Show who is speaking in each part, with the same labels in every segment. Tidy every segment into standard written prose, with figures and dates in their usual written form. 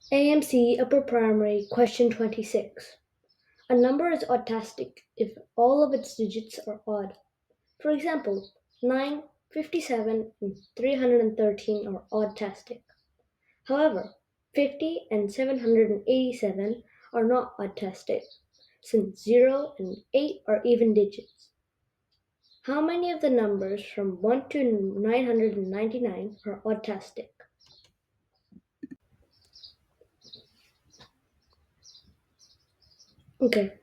Speaker 1: AMC Upper Primary Question 26. A number is oddtastic if all of its digits are odd. For example, 9, 57, and 313 are oddtastic. However, 50 and 787 are not oddtastic, since 0 and 8 are even digits. How many of the numbers from 1 to 999 are oddtastic? Okay,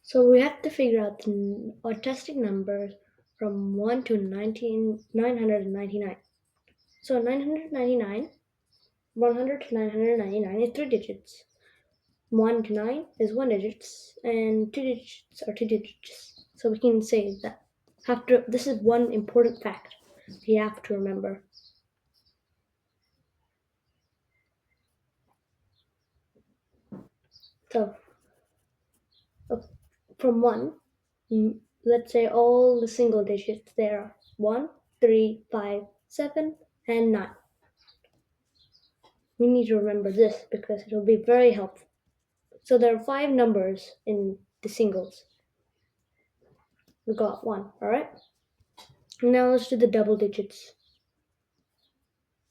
Speaker 1: so we have to figure out the autistic numbers from 1 to 999. So 999, 100 to 999 is 3 digits. 1 to 9 is 1 digit, and 2 digits are 2 digits. So we can say that. This is one important fact we have to remember. So from 1, let's say all the single digits there are 1, 3, 5, 7, and 9. We need to remember this because it will be very helpful. So there are 5 numbers in the singles. We got 1, alright? Now let's do the double digits.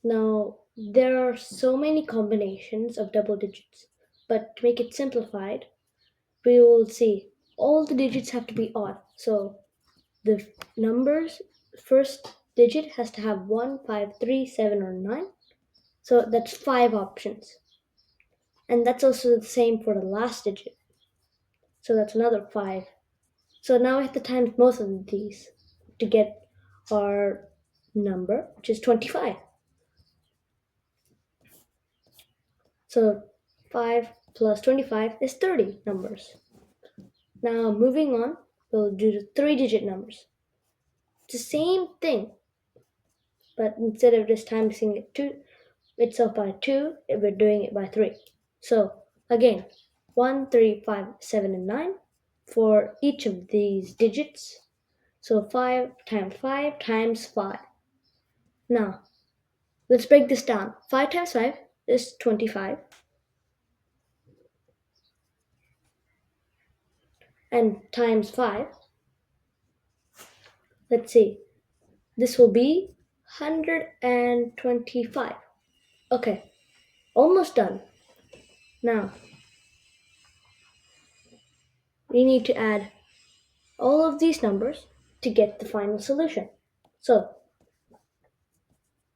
Speaker 1: Now, there are so many combinations of double digits, but to make it simplified, we will see all the digits have to be odd. So the numbers, first digit has to have 1, 5, 3, 7, or 9. So that's 5 options. And that's also the same for the last digit. So that's another 5. So now we have to times most of these to get our number, which is 25. So 5 plus 25 is 30 numbers. Now moving on, we'll do the 3-digit numbers. It's the same thing, but instead of just timesing it itself by 2, we're doing it by 3. So again, 1, 3, 5, 7, and 9 for each of these digits. So 5 times 5 times 5. Now, let's break this down. 5 times 5 is 25. And times 5, let's see, this will be 125. Okay, almost done. Now, we need to add all of these numbers to get the final solution. So,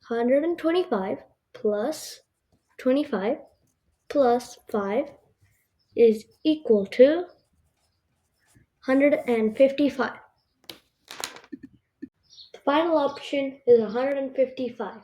Speaker 1: 125 plus 25 plus 5 is equal to 155. The final option is 155.